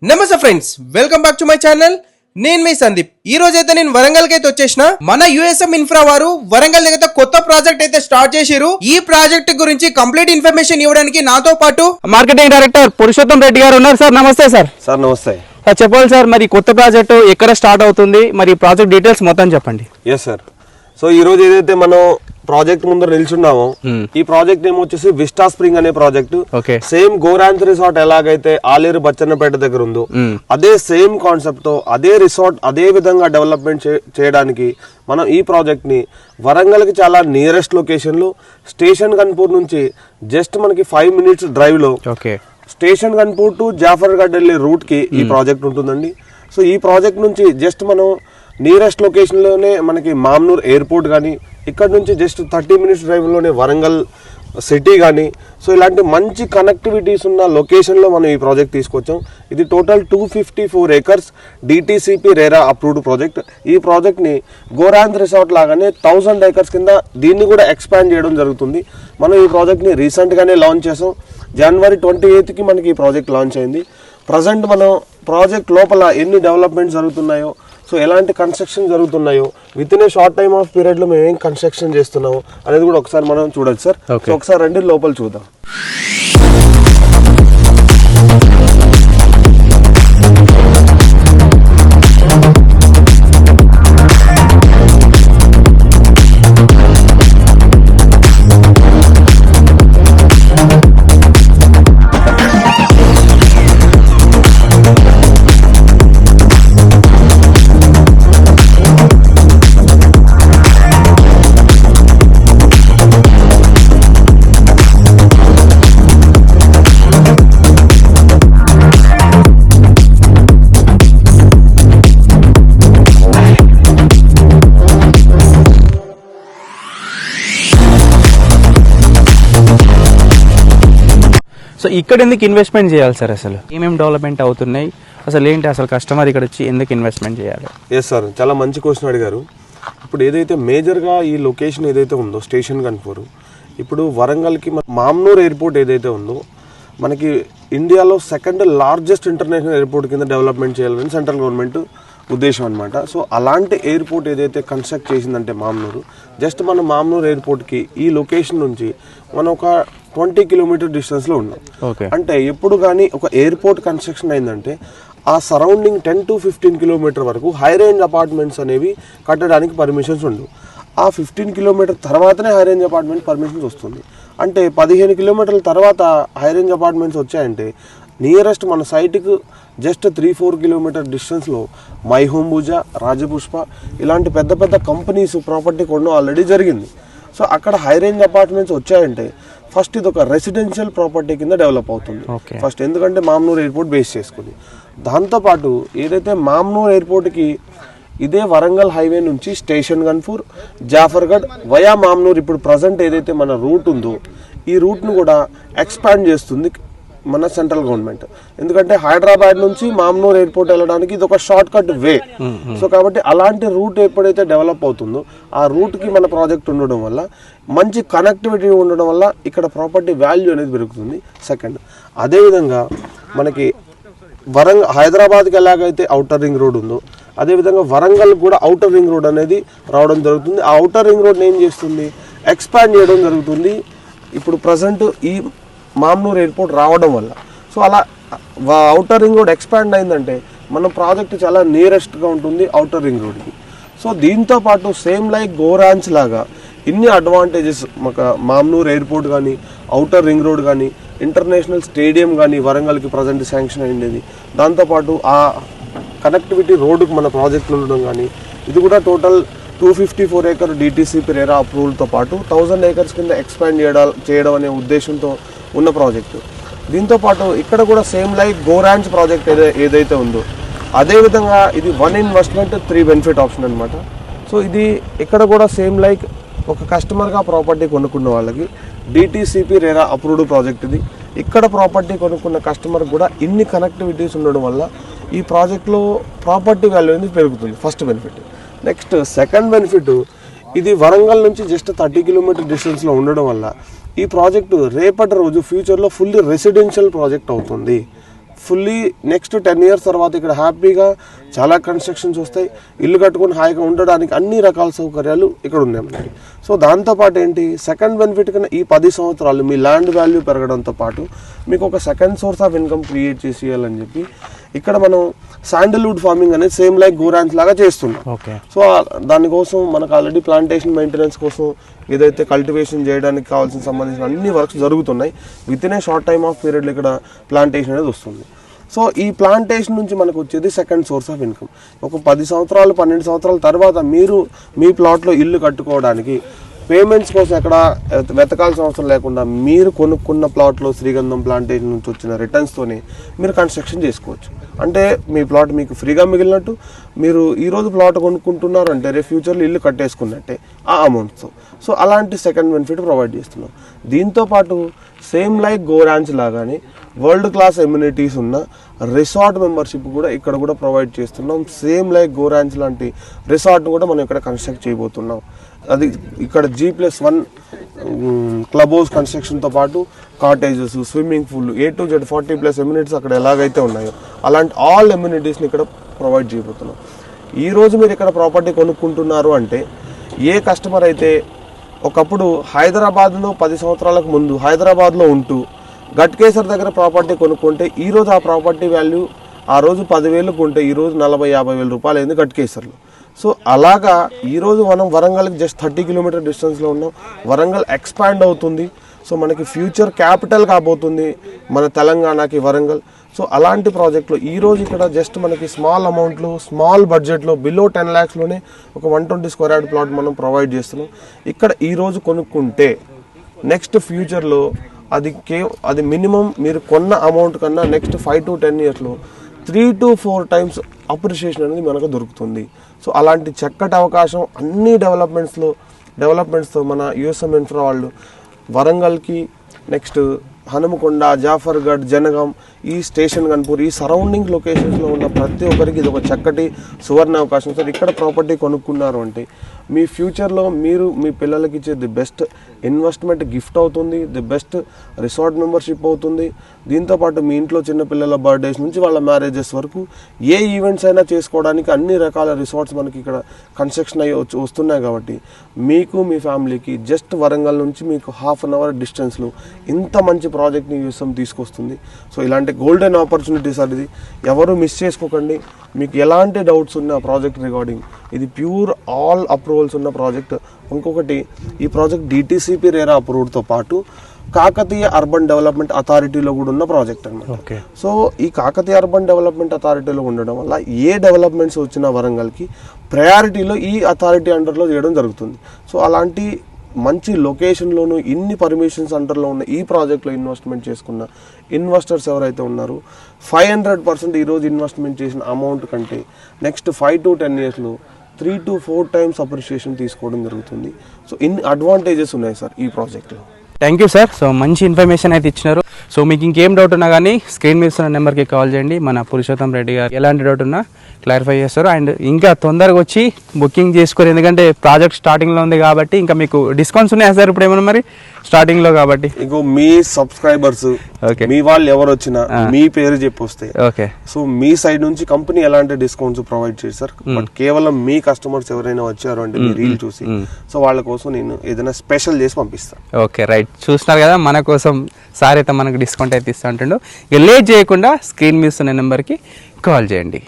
నమస్తే friends, welcome back to my channel. నేను మీ సందీప్. ఈ రోజు అయితే నేను వరంగల్ కి అయితే వచ్చేసిన. మన యుఎస్ఎం ఇన్ఫ్రా వారు వరంగల్ దగ్గర కొత్త ప్రాజెక్ట్ అయితే స్టార్ట్ చేసిరు. ఈ ప్రాజెక్ట్ గురించి కంప్లీట్ ఇన్ఫర్మేషన్ ఇవ్వడానికి నాతో పాటు మార్కెటింగ్ డైరెక్టర్ పురుషోత్తం రెడ్డి గారు ఉన్నారు. సార్ నమస్తే. సార్ నమస్తే. చెప్పాలి సార్, మరి కొత్త ప్రాజెక్ట్ ఎక్కడ స్టార్ట్ అవుతుంది, మరి ప్రాజెక్ట్ డీటెయిల్స్ మొత్తం చెప్పండి. Yes sir. సో ఈ రోజు ఏదైతే మనం ప్రాజెక్ట్ ముందర నిల్చున్నామో ఈ ప్రాజెక్ట్ ఏమో వచ్చేసి విస్టా స్ప్రింగ్ అనే ప్రాజెక్ట్. సేమ్ గోరాంత్ రిసార్ట్ ఎలాగైతే ఆలేరు బచ్చన్నపేట దగ్గర ఉందో అదే సేమ్ కాన్సెప్ట్ తో అదే రిసార్ట్ అదే విధంగా డెవలప్మెంట్ చేయడానికి మనం ఈ ప్రాజెక్ట్ ని వరంగల్ కి చాలా నియరెస్ట్ లొకేషన్ లో స్టేషన్ కన్పూర్ నుంచి జస్ట్ మనకి 5 minutes డ్రైవ్ లో స్టేషన్ కన్పూర్ టు జాఫర్గఢ్ వెళ్ళే రూట్ కి ఈ ప్రాజెక్ట్ ఉంటుందండి. సో ఈ ప్రాజెక్ట్ నుంచి జస్ట్ మనం నియరెస్ట్ లొకేషన్ లోనే మనకి మామ్నూర్ ఎయిర్పోర్ట్ కానీ ఇక్కడ నుంచి జస్ట్ 30 minutes డ్రైవ్ లోనే వరంగల్ సిటీ కానీ సో ఇలాంటి మంచి కనెక్టివిటీస్ ఉన్న లొకేషన్లో మనం ఈ ప్రాజెక్ట్ తీసుకొచ్చాం. ఇది total 254 acres DTCP RERA approved project. ఈ ప్రాజెక్ట్ని గోరాంత్ రిసార్ట్ లాగానే 1000 acres కింద దీన్ని కూడా ఎక్స్పాండ్ చేయడం జరుగుతుంది. మనం ఈ ప్రాజెక్ట్ని రీసెంట్గానే లాంచ్ చేసాం. January 28కి మనకి ఈ ప్రాజెక్ట్ లాంచ్ అయింది. ప్రజెంట్ మనం ప్రాజెక్ట్ లోపల ఎన్ని డెవలప్మెంట్స్ జరుగుతున్నాయో, సో ఎలాంటి కన్స్ట్రక్షన్ జరుగుతున్నాయో, with in a short time of period లో మేము ఏం కన్స్ట్రక్షన్ చేస్తున్నామో అనేది కూడా ఒకసారి మనం చూడొచ్చు సార్. సో ఒకసారి రండి లోపల చూద్దాం. సో ఇక్కడ ఎందుకు ఇన్వెస్ట్మెంట్ చేయాలి సార్? అసలు ఏమేమి డెవలప్మెంట్ అవుతున్నాయి, అసలు ఏంటి, అసలు కస్టమర్ ఇక్కడ వచ్చి ఎందుకు ఇన్వెస్ట్మెంట్ చేయాలి? ఎస్ సార్, చాలా మంచి క్వశ్చన్ అడిగారు. ఇప్పుడు ఏదైతే మేజర్గా ఈ లొకేషన్ ఏదైతే ఉందో స్టేషన్ కన్పూర్, ఇప్పుడు వరంగల్కి మామ్నూర్ ఎయిర్పోర్ట్ ఏదైతే ఉందో మనకి ఇండియాలో 2nd largest ఇంటర్నేషనల్ ఎయిర్పోర్ట్ కింద డెవలప్మెంట్ చేయాలని సెంట్రల్ గవర్నమెంట్ ఉద్దేశం అనమాట. సో అలాంటి ఎయిర్పోర్ట్ ఏదైతే కన్స్ట్రక్ట్ చేసిందంటే మామ్నూరు, జస్ట్ మన మామ్నూర్ ఎయిర్పోర్ట్కి ఈ లొకేషన్ నుంచి మనం ఒక 20 kilometer డిస్టెన్స్లో ఉన్నాం. అంటే ఎప్పుడు కానీ ఒక ఎయిర్పోర్ట్ కన్స్ట్రక్షన్ అయిందంటే ఆ సరౌండింగ్ 10 to 15 kilometer వరకు హై రేంజ్ అపార్ట్మెంట్స్ అనేవి కట్టడానికి పర్మిషన్స్ ఉండవు. ఆ 15 kilometer తర్వాతనే హై రేంజ్ అపార్ట్మెంట్ పర్మిషన్స్ వస్తుంది. అంటే 15 kilometer తర్వాత హై రేంజ్ అపార్ట్మెంట్స్ వచ్చాయంటే నియరెస్ట్ మన సైట్కు జస్ట్ 3-4 kilometer డిస్టెన్స్లో మై హోమ్ పూజా, రాజపుష్ప ఇలాంటి పెద్ద పెద్ద కంపెనీస్ ప్రాపర్టీ కొనడం ఆల్రెడీ జరిగింది. సో అక్కడ హై రేంజ్ అపార్ట్మెంట్స్ వచ్చాయంటే ఫస్ట్ ఇది ఒక రెసిడెన్షియల్ ప్రాపర్టీ కింద డెవలప్ అవుతుంది ఫస్ట్, ఎందుకంటే మామ్నూర్ ఎయిర్పోర్ట్ బేస్ చేసుకుని. దాంతోపాటు ఏదైతే మామ్నూర్ ఎయిర్పోర్ట్కి ఇదే వరంగల్ హైవే నుంచి స్టేషన్ కన్పూర్, జాఫర్గఢ్ వయా మామ్నూర్ ఇప్పుడు ప్రజెంట్ ఏదైతే మన రూట్ ఉందో ఈ రూట్ను కూడా ఎక్స్పాండ్ చేస్తుంది మన సెంట్రల్ గవర్నమెంట్. ఎందుకంటే హైదరాబాద్ నుంచి మామ్నూర్ ఎయిర్పోర్ట్ వెళ్ళడానికి ఇది ఒక షార్ట్ కట్ వే. సో కాబట్టి అలాంటి రూట్ ఎప్పుడైతే డెవలప్ అవుతుందో ఆ రూట్కి మన ప్రాజెక్ట్ ఉండడం వల్ల మంచి కనెక్టివిటీ ఉండడం వల్ల ఇక్కడ ప్రాపర్టీ వాల్యూ అనేది పెరుగుతుంది. సెకండ్, అదేవిధంగా మనకి హైదరాబాద్కి ఎలాగైతే అవుటర్ రింగ్ రోడ్ ఉందో అదేవిధంగా వరంగల్ కూడా అవుటర్ రింగ్ రోడ్ అనేది రావడం జరుగుతుంది. ఆ అవుటర్ రింగ్ రోడ్ని ఏం చేస్తుంది, ఎక్స్పాండ్ చేయడం జరుగుతుంది ఇప్పుడు ప్రజెంట్ ఈ మామ్నూర్ ఎయిర్పోర్ట్ రావడం వల్ల. సో అలా అవుటర్ రింగ్ రోడ్ ఎక్స్పాండ్ అయిందంటే మన ప్రాజెక్ట్ చాలా నియరెస్ట్గా ఉంటుంది అవుటర్ రింగ్ రోడ్కి. సో దీంతో పాటు సేమ్ లైక్ గోరాంచ్ లాగా ఇన్ని అడ్వాంటేజెస్ మామ్నూర్ ఎయిర్పోర్ట్ కానీ అవుటర్ రింగ్ రోడ్ కానీ ఇంటర్నేషనల్ స్టేడియం కానీ వరంగల్కి ప్రజెంట్ శాంక్షన్ అయ్యింది. దాంతోపాటు ఆ కనెక్టివిటీ రోడ్డుకు మన ప్రాజెక్టులు ఉండడం కానీ ఇది కూడా టోటల్ 254 acre డిటిసిపి రేరా అప్రూవల్తో పాటు 1000 acres కింద ఎక్స్పాండ్ చేయడం అనే ఉద్దేశంతో ఉన్న ప్రాజెక్టు. దీంతోపాటు ఇక్కడ కూడా సేమ్ లైక్ గోరాంచ్ ప్రాజెక్ట్ ఏదైతే ఉందో అదేవిధంగా ఇది 1 investment 3 benefit ఆప్షన్ అనమాట. సో ఇది ఇక్కడ కూడా సేమ్ లైక్ ఒక కస్టమర్గా ప్రాపర్టీ కొనుక్కున్న వాళ్ళకి డిటిసిపి రేరా అప్రూవ్డ్ ప్రాజెక్ట్ ఇది. ఇక్కడ ప్రాపర్టీ కొనుక్కున్న కస్టమర్ కూడా ఇన్ని కనెక్టివిటీస్ ఉండడం వల్ల ఈ ప్రాజెక్ట్లో ప్రాపర్టీ వాల్యూ అనేది పెరుగుతుంది. First benefit. Next second benefit, ఇది వరంగల్ నుంచి జస్ట్ 30 kilometer డిస్టెన్స్లో ఉండడం వల్ల ఈ ప్రాజెక్టు రేపటి రోజు ఫ్యూచర్లో ఫుల్లీ రెసిడెన్షియల్ ప్రాజెక్ట్ అవుతుంది. ఫుల్లీ నెక్స్ట్ 10 years తర్వాత ఇక్కడ హ్యాపీగా చాలా కన్స్ట్రక్షన్స్ వస్తాయి, ఇల్లు కట్టుకొని హాయిగా ఉండడానికి అన్ని రకాల సౌకర్యాలు ఇక్కడ ఉన్నాయి మనకి. సో దాంతోపాటు ఏంటి సెకండ్ బెనిఫిట్ కన్నా ఈ 10 సంవత్సరాలు మీ ల్యాండ్ వాల్యూ పెరగడంతో పాటు మీకు ఒక second source of income create చేసేయాలని చెప్పి ఇక్కడ మనం శాండల్వుడ్ ఫార్మింగ్ అనేది సేమ్ లైక్ గోరాన్స్ లాగా చేస్తున్నాం. సో దానికోసం మనకు ఆల్రెడీ ప్లాంటేషన్ మెయింటెనెన్స్ కోసం ఏదైతే కల్టివేషన్ చేయడానికి కావాల్సిన సంబంధించిన అన్ని వర్క్స్ జరుగుతున్నాయి. With in a short time of పీరియడ్లో ఇక్కడ ప్లాంటేషన్ అనేది వస్తుంది. సో ఈ ప్లాంటేషన్ నుంచి మనకు వచ్చేది సెకండ్ సోర్స్ ఆఫ్ ఇన్కమ్. ఒక 10 సంవత్సరాలు 12 సంవత్సరాల తర్వాత మీరు మీ ప్లాట్లో ఇల్లు కట్టుకోవడానికి పేమెంట్స్ కోసం ఎక్కడ వెతకాల్సిన అవసరం లేకుండా మీరు కొనుక్కున్న ప్లాట్లో శ్రీగంధం ప్లాంటేషన్ నుంచి వచ్చిన రిటర్న్స్తోనే మీరు కన్స్ట్రక్షన్ చేసుకోవచ్చు. అంటే మీ ప్లాట్ మీకు ఫ్రీగా మిగిలినట్టు, మీరు ఈరోజు ప్లాట్ కొనుక్కుంటున్నారు అంటే రేపు ఫ్యూచర్లో ఇల్లు కట్టేసుకున్నట్టే ఆ అమౌంట్తో. సో అలాంటి సెకండ్ బెనిఫిట్ ప్రొవైడ్ చేస్తున్నాం. దీంతోపాటు సేమ్ లైక్ గోరాన్స్ లాగానే వరల్డ్ క్లాస్ ఎమ్యూనిటీస్ ఉన్న రిసార్ట్ మెంబర్షిప్ కూడా ఇక్కడ కూడా ప్రొవైడ్ చేస్తున్నాం. సేమ్ లైక్ గోరాన్స్ లాంటి రిసార్ట్ను కూడా మనం ఇక్కడ కన్స్ట్రక్ట్ చేయబోతున్నాం. అది ఇక్కడ G+1 క్లబ్ హౌస్ కన్స్ట్రక్షన్తో పాటు cottages, swimming pool, A to Z 40+ amenities అక్కడ ఎలాగైతే ఉన్నాయో అలాంటి ఆల్ ఎమ్యూనిటీస్ని ఇక్కడ ప్రొవైడ్ చేయబోతున్నాం. ఈరోజు మీరు ఇక్కడ ప్రాపర్టీ కొనుక్కుంటున్నారు అంటే ఏ కస్టమర్ అయితే ఒకప్పుడు హైదరాబాద్లో 10 సంవత్సరాలకు ముందు హైదరాబాద్లో ఉంటూ గట్కేసర్ దగ్గర ప్రాపర్టీ కొనుక్కుంటే ఈరోజు ఆ ప్రాపర్టీ వాల్యూ ఆ రోజు 10,000కు ఉంటే ఈరోజు 40-50 వేల రూపాయలు అయింది గట్కేసర్లో. సో అలాగా ఈరోజు మనం వరంగల్కి జస్ట్ 30 కిలోమీటర్ డిస్టెన్స్లో ఉన్నాం. వరంగల్ ఎక్స్పాండ్ అవుతుంది. సో మనకి ఫ్యూచర్ క్యాపిటల్ కాబోతుంది మన తెలంగాణకి వరంగల్. సో అలాంటి ప్రాజెక్ట్లో ఈరోజు ఇక్కడ జస్ట్ మనకి స్మాల్ అమౌంట్లో స్మాల్ బడ్జెట్లో బిలో 10 lakhsలోనే ఒక 120 square yard ప్లాట్ మనం ప్రొవైడ్ చేస్తున్నాం. ఇక్కడ ఈరోజు కొనుక్కుంటే నెక్స్ట్ ఫ్యూచర్లో అది మినిమం మీరు కొన్న అమౌంట్ కన్నా next 5 to 10 yearsలో 3 to 4 times appreciation అనేది మనకు దొరుకుతుంది. సో అలాంటి చక్కటి అవకాశం అన్ని డెవలప్మెంట్స్తో మన యూఎస్ఎం ఇన్ఫ్రా వాళ్ళు వరంగల్కి నెక్స్ట్ హనుమకొండ, జాఫర్గఢ్, జనగాం, ఈ స్టేషన్ గన్పూర్, ఈ సరౌండింగ్ లొకేషన్స్లో ఉన్న ప్రతి ఒక్కరికి ఇది ఒక చక్కటి సువర్ణ అవకాశం. సార్ ఇక్కడ ప్రాపర్టీ కొనుక్కున్నారు అంటే మీ ఫ్యూచర్లో మీరు మీ పిల్లలకి ఇచ్చే ది బెస్ట్ ఇన్వెస్ట్మెంట్ గిఫ్ట్ అవుతుంది, ది బెస్ట్ రిసార్ట్ మెంబర్షిప్ అవుతుంది. దీంతోపాటు మీ ఇంట్లో చిన్నపిల్లల బర్త్డేస్ నుంచి వాళ్ళ మ్యారేజెస్ వరకు ఏ ఈవెంట్స్ అయినా చేసుకోవడానికి అన్ని రకాల రిసార్ట్స్ మనకి ఇక్కడ కన్స్ట్రక్షన్ అయ్యి వస్తున్నాయి. కాబట్టి మీకు మీ ఫ్యామిలీకి జస్ట్ వరంగల్ నుంచి మీకు 1/2 hour డిస్టెన్స్లో ఇంత మంచి ప్రాజెక్ట్ని యూఎస్ఎం తీసుకొస్తుంది. సో ఇలాంటి గోల్డెన్ ఆపర్చునిటీ సార్, ఇది ఎవరు మిస్ చేసుకోకండి. మీకు ఎలాంటి డౌట్స్ ఉన్న ప్రాజెక్ట్ రిగార్డింగ్ ఇది ప్యూర్ ఆల్ అప్రూవల్స్ ఉన్న ప్రాజెక్ట్. ఇంకొకటి ఈ ప్రాజెక్ట్ DTCP రేరా అప్రూవ్డ్తో పాటు కాకతీయ అర్బన్ డెవలప్మెంట్ అథారిటీలో కూడా ఉన్న ప్రాజెక్ట్ అన్నమాట. సో ఈ కాకతీయ అర్బన్ డెవలప్మెంట్ అథారిటీలో ఉండడం వల్ల ఏ డెవలప్మెంట్స్ వచ్చినా వరంగల్కి ప్రయారిటీలో ఈ అథారిటీ అండర్లో చేయడం జరుగుతుంది. సో అలాంటి మంచి లొకేషన్లోను ఇన్ని పర్మిషన్స్ అండర్లో ఉన్న ఈ ప్రాజెక్ట్లో ఇన్వెస్ట్మెంట్ చేసుకున్న ఇన్వెస్టర్స్ ఎవరైతే ఉన్నారో 500% ఈరోజు ఇన్వెస్ట్మెంట్ చేసిన అమౌంట్ కంటే next 5 to 10 yearsలో 3 to 4 times appreciation తీసుకోవడం జరుగుతుంది. సో ఇన్ని అడ్వాంటేజెస్ ఉన్నాయి సార్ ఈ ప్రాజెక్ట్లో. Thank you sir. సో మంచి ఇన్ఫర్మేషన్ అయితే ఇచ్చినారు. సో మీకు ఇంకేం డౌట్ ఉన్నా కానీ స్క్రీన్ మీద ఉన్న నెంబర్కి కాల్ చేయండి. మన పురుషోత్తం రెడ్డి గారు ఎలాంటి డౌట్ ఉన్నా క్లారిఫై చేస్తారు. అండ్ ఇంకా తొందరగా వచ్చి బుకింగ్ చేసుకోరు, ఎందుకంటే ప్రాజెక్ట్ స్టార్టింగ్లో ఉంది కాబట్టి. ఇంకా మీకు డిస్కౌంట్స్ ఉన్నాయా సార్ ఇప్పుడు ఏమన్నా మరి స్టార్టింగ్లో కాబట్టి? ఇంకో మీ సబ్స్క్రైబర్స్ మీ వాళ్ళు ఎవరు వచ్చినా మీ పేరు చెప్పి వస్తాయి. ఓకే. సో మీ సైడ్ నుంచి కంపెనీ ఎలాంటి డిస్కౌంట్స్ ప్రొవైడ్ చేయరు సార్. బట్ కేవలం మీ కస్టమర్స్ ఎవరైనా వచ్చారు అంటే మీ రీల్ చూసి సో వాళ్ళ కోసం నేను ఏదైనా స్పెషల్ చేసి పంపిస్తాను. Okay, right. చూస్తున్నారు కదా, మన కోసం సార్ అయితే మనకు డిస్కౌంట్ అయితే ఇస్తా ఉంటుండో. ఇక లేట్ చేయకుండా స్క్రీన్ మీద ఉన్న నెంబర్కి కాల్ చేయండి.